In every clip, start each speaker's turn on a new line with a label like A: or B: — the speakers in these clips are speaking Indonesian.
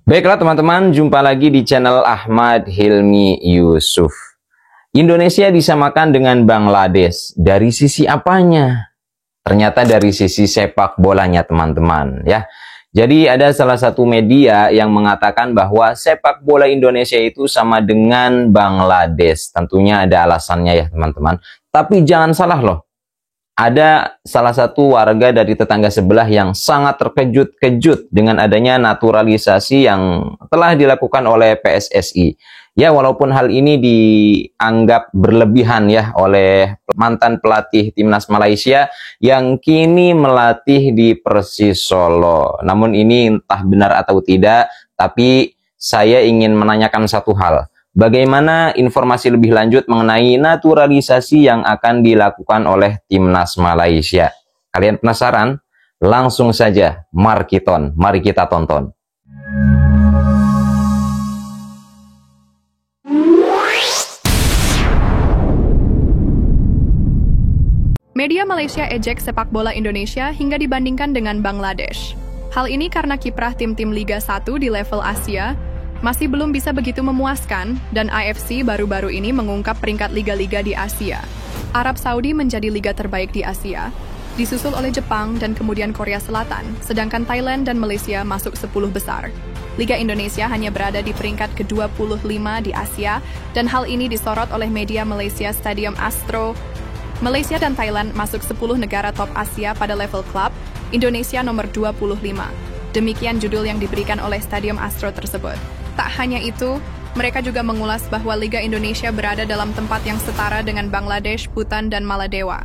A: Baiklah teman-teman, jumpa lagi di channel Ahmad Hilmi Yusuf. Indonesia disamakan dengan Bangladesh. Dari sisi apanya? Ternyata dari sisi sepak bolanya teman-teman ya. Jadi ada salah satu media yang mengatakan bahwa sepak bola Indonesia itu sama dengan Bangladesh. Tentunya ada alasannya ya teman-teman. Tapi jangan salah loh. Ada salah satu warga dari tetangga sebelah yang sangat terkejut-kejut dengan adanya naturalisasi yang telah dilakukan oleh PSSI. Ya, walaupun hal ini dianggap berlebihan ya oleh mantan pelatih timnas Malaysia yang kini melatih di Persis Solo. Namun ini entah benar atau tidak, tapi saya ingin menanyakan satu hal. Bagaimana informasi lebih lanjut mengenai naturalisasi yang akan dilakukan oleh timnas Malaysia? Kalian penasaran? Langsung saja, mari kita tonton.
B: Media Malaysia ejek sepak bola Indonesia hingga dibandingkan dengan Bangladesh. Hal ini karena kiprah tim-tim Liga 1 di level Asia masih belum bisa begitu memuaskan, dan AFC baru-baru ini mengungkap peringkat liga-liga di Asia. Arab Saudi menjadi liga terbaik di Asia, disusul oleh Jepang dan kemudian Korea Selatan, sedangkan Thailand dan Malaysia masuk 10 besar. Liga Indonesia hanya berada di peringkat ke-25 di Asia, dan hal ini disorot oleh media Malaysia Stadium Astro. Malaysia dan Thailand masuk 10 negara top Asia pada level klub, Indonesia nomor 25. Demikian judul yang diberikan oleh Stadium Astro tersebut. Tak hanya itu, mereka juga mengulas bahwa Liga Indonesia berada dalam tempat yang setara dengan Bangladesh, Bhutan, dan Maladewa.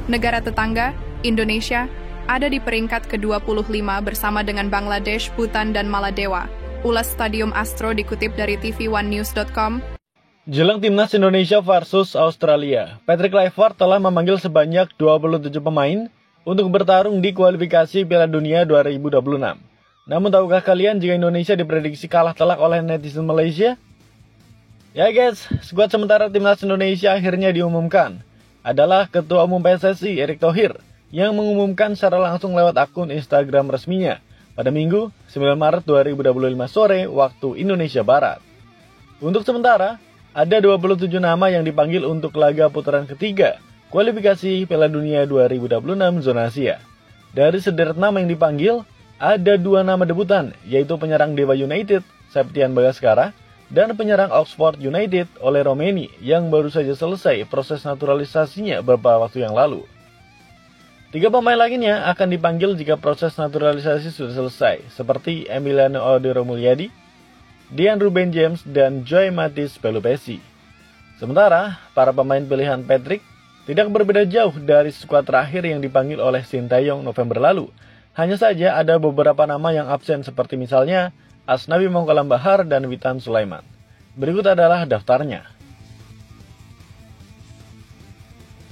B: Negara tetangga, Indonesia, ada di peringkat ke-25 bersama dengan Bangladesh, Bhutan, dan Maladewa. Ulas Stadium Astro dikutip dari tv1news.com.
C: Jelang timnas Indonesia versus Australia, Patrick Kluivert telah memanggil sebanyak 27 pemain untuk bertarung di kualifikasi Piala Dunia 2026. Namun tahukah kalian jika Indonesia diprediksi kalah telak oleh netizen Malaysia? Ya guys, skuad sementara timnas Indonesia akhirnya diumumkan. Adalah Ketua Umum PSSI Erick Thohir yang mengumumkan secara langsung lewat akun Instagram resminya pada Minggu 9 Maret 2025 sore waktu Indonesia Barat. Untuk sementara, ada 27 nama yang dipanggil untuk laga putaran ketiga kualifikasi Piala Dunia 2026 zona Asia. Dari sederet nama yang dipanggil, ada 2 nama debutan, yaitu penyerang Dewa United, Septian Bagaskara, dan penyerang Oxford United oleh Romeni yang baru saja selesai proses naturalisasinya beberapa waktu yang lalu. 3 pemain lainnya akan dipanggil jika proses naturalisasi sudah selesai, seperti Emiliano Odero Mulyadi, Dean Ruben James, dan Joy Matthijs Pelupessy. Sementara, para pemain pilihan Patrick tidak berbeda jauh dari skuad terakhir yang dipanggil oleh Sintayong November lalu. Hanya saja ada beberapa nama yang absen seperti misalnya Asnawi Mongkolam Bahar dan Witan Sulaiman. Berikut adalah daftarnya.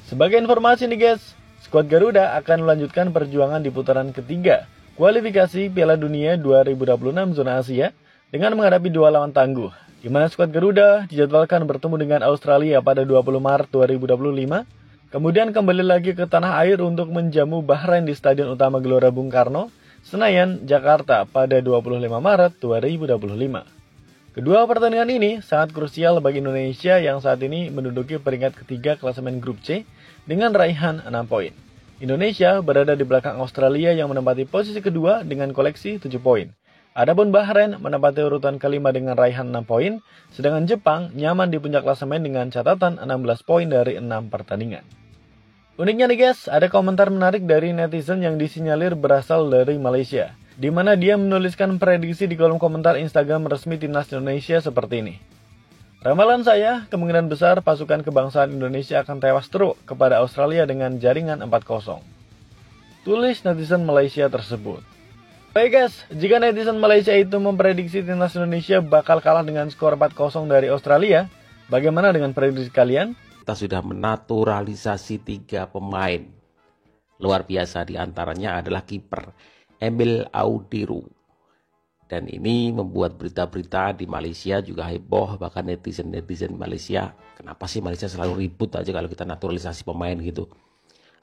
C: Sebagai informasi nih guys, skuad Garuda akan melanjutkan perjuangan di putaran ketiga kualifikasi Piala Dunia 2026 zona Asia dengan menghadapi 2 lawan tangguh, di mana skuad Garuda dijadwalkan bertemu dengan Australia pada 20 Maret 2025. Kemudian kembali lagi ke tanah air untuk menjamu Bahrain di Stadion Utama Gelora Bung Karno, Senayan, Jakarta pada 25 Maret 2025. Kedua pertandingan ini sangat krusial bagi Indonesia yang saat ini menduduki peringkat ketiga klasemen grup C dengan raihan 6 poin. Indonesia berada di belakang Australia yang menempati posisi kedua dengan koleksi 7 poin. Adapun Bahrain menempati urutan kelima dengan raihan 6 poin, sedangkan Jepang nyaman di puncak klasemen dengan catatan 16 poin dari 6 pertandingan. Uniknya nih guys, ada komentar menarik dari netizen yang disinyalir berasal dari Malaysia, di mana dia menuliskan prediksi di kolom komentar Instagram resmi Timnas Indonesia seperti ini. Ramalan saya, kemungkinan besar pasukan kebangsaan Indonesia akan tewas teruk kepada Australia dengan jaringan 4-0. Tulis netizen Malaysia tersebut. Baik guys, jika netizen Malaysia itu memprediksi Timnas Indonesia bakal kalah dengan skor 4-0 dari Australia, bagaimana dengan prediksi kalian?
D: Kita sudah menaturalisasi 3 pemain luar biasa, diantaranya adalah kiper Emil Audiru, dan ini membuat berita-berita di Malaysia juga heboh, bahkan netizen Malaysia, kenapa sih Malaysia selalu ribut aja kalau kita naturalisasi pemain gitu,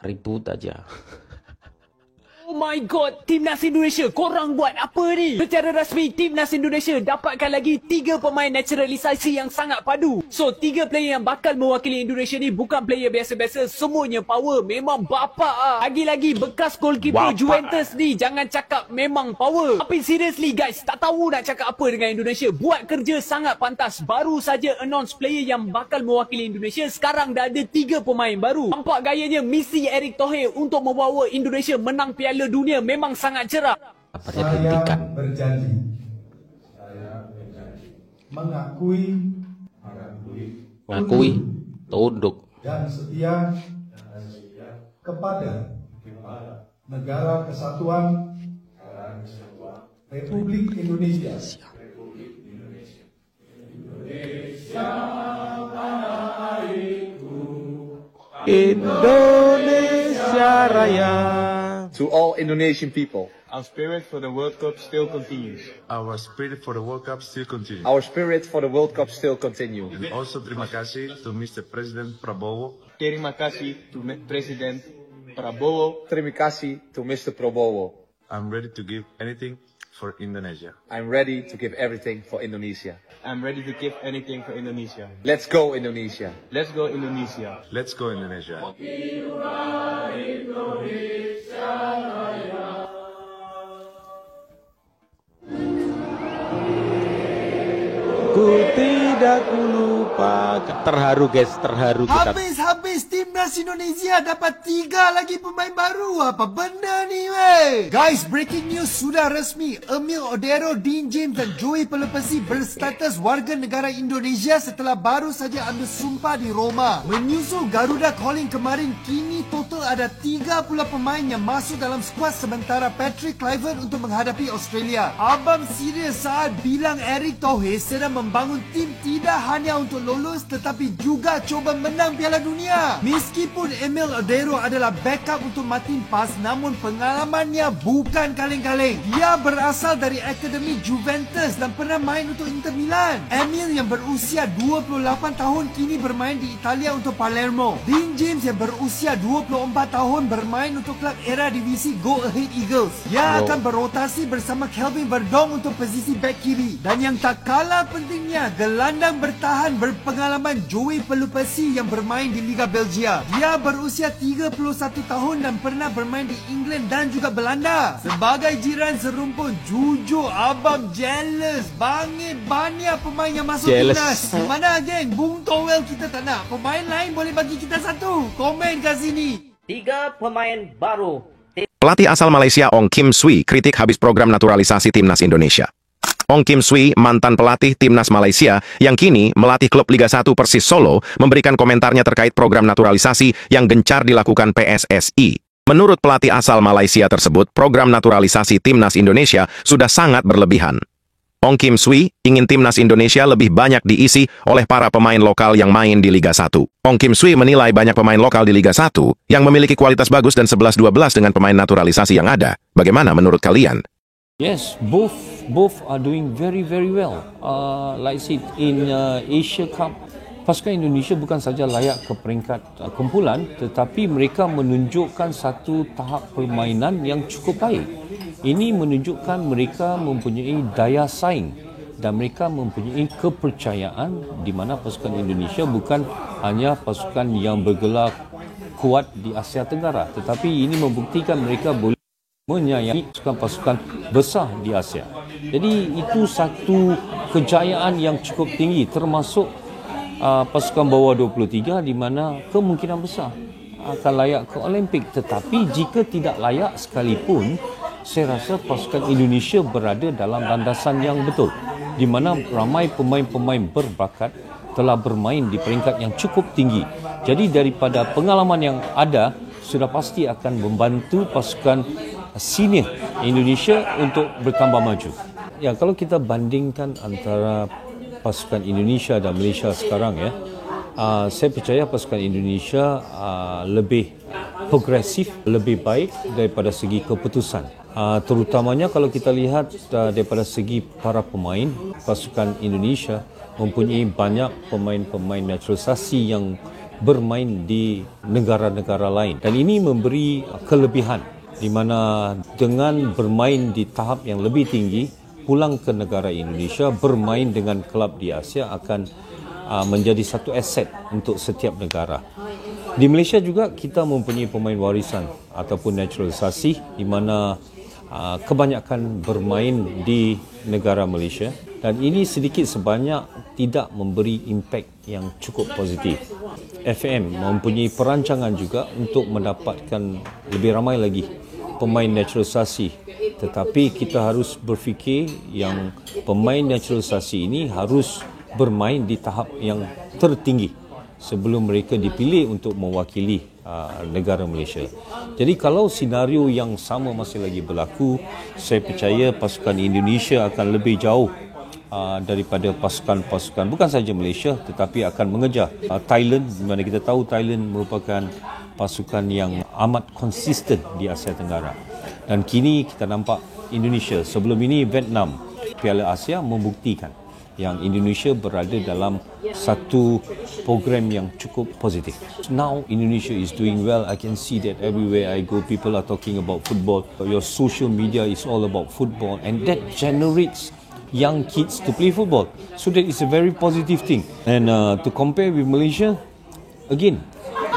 D: ribut aja.
E: my god, Timnas Indonesia, korang buat apa ni? Secara rasmi, Timnas Indonesia dapatkan lagi 3 pemain naturalisasi yang sangat padu. So, 3 player yang bakal mewakili Indonesia ni bukan player biasa-biasa, semuanya power. Memang bapak ah. Lagi-lagi bekas goalkeeper Juventus ni, jangan cakap memang power. Tapi seriously guys, tak tahu nak cakap apa dengan Indonesia. Buat kerja sangat pantas. Baru saja announce player yang bakal mewakili Indonesia, sekarang dah ada 3 pemain baru. Nampak gayanya misi Erick Thohir untuk membawa Indonesia menang Piala Dunia memang sangat cerah.
F: Saya berjanji mengakui,
D: tunduk
F: dan setia kepada Negara Kesatuan Republik Indonesia.
D: Indonesia Raya.
G: To all Indonesian people,
C: Our spirit for the World Cup still continues.
H: Our spirit for the World Cup still continues.
G: our spirit for the World Cup still continue.
H: Also, terima kasih to Mr. President Prabowo.
C: Terima kasih to President Prabowo.
G: Terima kasih to Mr. Prabowo.
H: I'm ready to give anything for Indonesia.
G: I'm ready to give everything for Indonesia.
C: I'm ready to give anything for Indonesia.
G: Let's go Indonesia.
C: Let's go Indonesia.
H: Let's go Indonesia.
D: Ku tidak lupa. Terharu guys, terharu kita.
I: Habis Timnas Indonesia dapat 3 lagi pemain baru. Apa benda ni weh? Guys, breaking news sudah resmi. Emil Odero, Dean James dan Joey Pelupesi berstatus warga negara Indonesia setelah baru saja ambil sumpah di Roma. Menyusul Garuda Calling kemarin, kini total ada 3 pula pemain yang masuk dalam skuad sementara Patrick Kluivert untuk menghadapi Australia. Abang serius saat bilang Erick Thohir sedang membangun tim tidak hanya untuk lolos tetapi juga coba menang Piala Dunia. Meskipun Emil Odero adalah backup untuk Martin Paes, namun pengalamannya bukan kaleng-kaleng. Dia berasal dari Akademi Juventus dan pernah main untuk Inter Milan. Emil yang berusia 28 tahun kini bermain di Italia untuk Palermo. Dean James yang berusia 24 tahun bermain untuk klub era divisi Go Ahead Eagles. Dia akan berotasi bersama Kelvin Verdong untuk posisi back kiri. Dan yang tak kalah pentingnya, gelandang bertahan berpengalaman Joey Pelupesi yang bermain di Liga Belgia. Dia berusia 31 tahun dan pernah bermain di England dan juga Belanda. Sebagai jiran serumpun, jujur abang jealous bangit banyak pemain yang masuk timnas. Mana geng, Bung Towel kita tak nak. Pemain lain boleh bagi kita satu. Komen kat sini.
E: 3 pemain baru.
J: Pelatih asal Malaysia Ong Kim Swee kritik habis program naturalisasi Timnas Indonesia. Ong Kim Swee, mantan pelatih Timnas Malaysia yang kini melatih klub Liga 1 Persis Solo, memberikan komentarnya terkait program naturalisasi yang gencar dilakukan PSSI. Menurut pelatih asal Malaysia tersebut, program naturalisasi Timnas Indonesia sudah sangat berlebihan. Ong Kim Swee ingin Timnas Indonesia lebih banyak diisi oleh para pemain lokal yang main di Liga 1. Ong Kim Swee menilai banyak pemain lokal di Liga 1 yang memiliki kualitas bagus dan 11-12 dengan pemain naturalisasi yang ada. Bagaimana menurut kalian?
K: Yes, both are doing very well. Like I said, in Asia Cup, pasukan Indonesia bukan saja layak ke peringkat kumpulan, tetapi mereka menunjukkan satu tahap permainan yang cukup baik. Ini menunjukkan mereka mempunyai daya saing dan mereka mempunyai kepercayaan di mana pasukan Indonesia bukan hanya pasukan yang bergelar kuat di Asia Tenggara, tetapi ini membuktikan mereka boleh menyayangi pasukan besar di Asia. Jadi itu satu kejayaan yang cukup tinggi, termasuk pasukan bawah 23 di mana kemungkinan besar akan layak ke Olimpik. Tetapi jika tidak layak sekalipun, saya rasa pasukan Indonesia berada dalam landasan yang betul, di mana ramai pemain-pemain berbakat telah bermain di peringkat yang cukup tinggi. Jadi daripada pengalaman yang ada, sudah pasti akan membantu pasukan senior Indonesia untuk bertambah maju. Ya, kalau kita bandingkan antara pasukan Indonesia dan Malaysia sekarang ya, saya percaya pasukan Indonesia lebih progresif, lebih baik daripada segi keputusan. Terutamanya kalau kita lihat daripada segi para pemain, pasukan Indonesia mempunyai banyak pemain-pemain naturalisasi yang bermain di negara-negara lain dan ini memberi kelebihan di mana dengan bermain di tahap yang lebih tinggi, pulang ke negara Indonesia, bermain dengan kelab di Asia akan menjadi satu aset untuk setiap negara. Di Malaysia juga kita mempunyai pemain warisan ataupun naturalisasi di mana kebanyakan bermain di negara Malaysia, dan ini sedikit sebanyak tidak memberi impak yang cukup positif. FM mempunyai perancangan juga untuk mendapatkan lebih ramai lagi pemain naturalisasi, tetapi kita harus berfikir yang pemain naturalisasi ini harus bermain di tahap yang tertinggi sebelum mereka dipilih untuk mewakili negara Malaysia. Jadi kalau senario yang sama masih lagi berlaku, saya percaya pasukan Indonesia akan lebih jauh daripada pasukan-pasukan bukan saja Malaysia tetapi akan mengejar Thailand, di mana kita tahu Thailand merupakan pasukan yang amat konsisten di Asia Tenggara. Dan kini kita nampak Indonesia, sebelum ini Vietnam, Piala Asia membuktikan yang Indonesia berada dalam satu program yang cukup positif. Now Indonesia is doing well. I can see that everywhere I go people are talking about football. Your social media is all about football, and that generates young kids to play football. So that is a very positive thing. And to compare with Malaysia, again,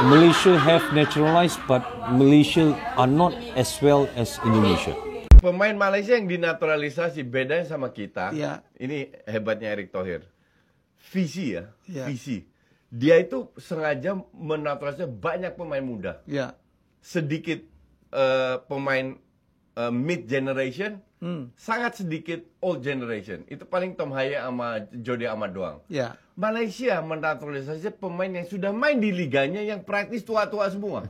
K: Malaysia have naturalized, but Malaysia are not as well as Indonesia.
L: Pemain Malaysia yang dinaturalisasi bedanya sama kita.
I: Ya.
L: Ini hebatnya Erick Thohir. Visi ya,
I: Ya.
L: visi. Dia itu sengaja menaturalisasi banyak pemain muda.
I: Ya.
L: Sedikit pemain mid generation, sangat sedikit old generation. Itu paling Tom Haya sama Jody Amat doang.
I: Ya.
L: Malaysia menaturalisasi pemain yang sudah main di liganya yang praktis tua-tua semua.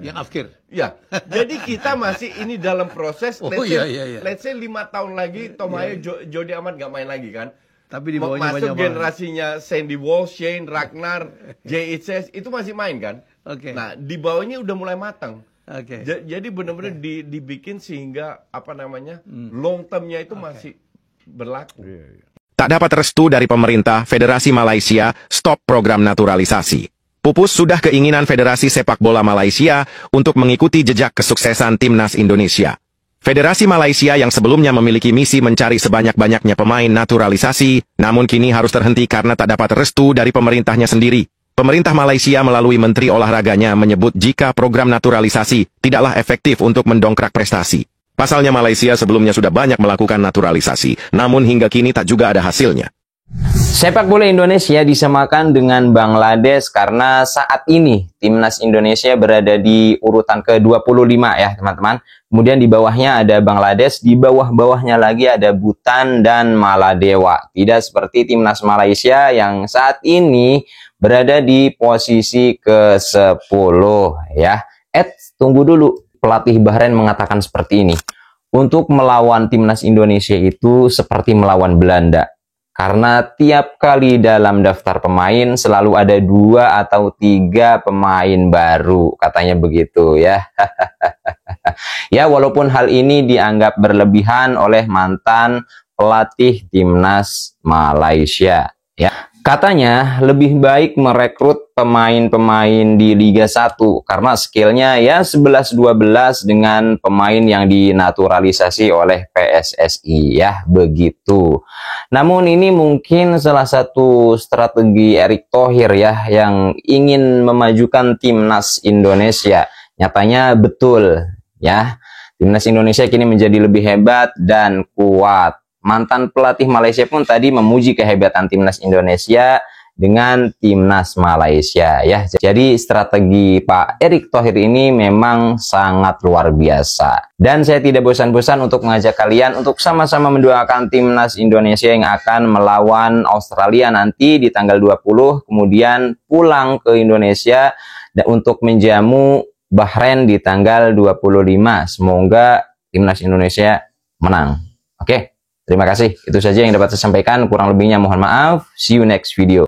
I: Yang akhir.
L: Ya, jadi kita masih ini dalam proses.
I: Oh,
L: let's
I: iya,
L: say,
I: iya, iya.
L: let's say 5 tahun lagi Tom Haya, Jody Amat nggak main lagi kan?
I: Tapi di bawahnya
L: masuk
I: banyak
L: generasinya Sandy Walsh, Shane, Ragnar, JHS itu masih main kan?
I: Oke.
L: Nah, di bawahnya udah mulai matang.
I: Oke.
L: Jadi benar-benar dibikin sehingga apa namanya long termnya itu masih berlaku.
J: Tak dapat restu dari pemerintah, Federasi Malaysia stop program naturalisasi. Pupus sudah keinginan Federasi Sepak Bola Malaysia untuk mengikuti jejak kesuksesan Timnas Indonesia. Federasi Malaysia yang sebelumnya memiliki misi mencari sebanyak-banyaknya pemain naturalisasi, namun kini harus terhenti karena tak dapat restu dari pemerintahnya sendiri. Pemerintah Malaysia melalui Menteri Olahraganya menyebut jika program naturalisasi tidaklah efektif untuk mendongkrak prestasi. Pasalnya Malaysia sebelumnya sudah banyak melakukan naturalisasi, namun hingga kini tak juga ada hasilnya.
A: Sepak bola Indonesia disamakan dengan Bangladesh karena saat ini Timnas Indonesia berada di urutan ke-25 ya teman-teman. Kemudian di bawahnya ada Bangladesh, di bawah-bawahnya lagi ada Bhutan dan Maladewa. Tidak seperti Timnas Malaysia yang saat ini berada di posisi ke-10 ya. Tunggu dulu. Pelatih Bahrain mengatakan seperti ini. Untuk melawan Timnas Indonesia itu seperti melawan Belanda. Karena tiap kali dalam daftar pemain selalu ada 2 atau 3 pemain baru. Katanya begitu ya. Ya, walaupun hal ini dianggap berlebihan oleh mantan pelatih Timnas Malaysia. Ya. Katanya lebih baik merekrut pemain-pemain di Liga 1 karena skillnya ya 11-12 dengan pemain yang dinaturalisasi oleh PSSI ya begitu. Namun ini mungkin salah satu strategi Erick Thohir ya yang ingin memajukan Timnas Indonesia. Nyatanya betul ya. Timnas Indonesia kini menjadi lebih hebat dan kuat. Mantan pelatih Malaysia pun tadi memuji kehebatan Timnas Indonesia dengan Timnas Malaysia ya. Jadi strategi Pak Erick Thohir ini memang sangat luar biasa. Dan saya tidak bosan-bosan untuk mengajak kalian untuk sama-sama mendoakan Timnas Indonesia yang akan melawan Australia nanti di tanggal 20, kemudian pulang ke Indonesia dan untuk menjamu Bahrain di tanggal 25. Semoga Timnas Indonesia menang. Oke. Terima kasih. Itu saja yang dapat saya sampaikan. Kurang lebihnya mohon maaf. See you next video.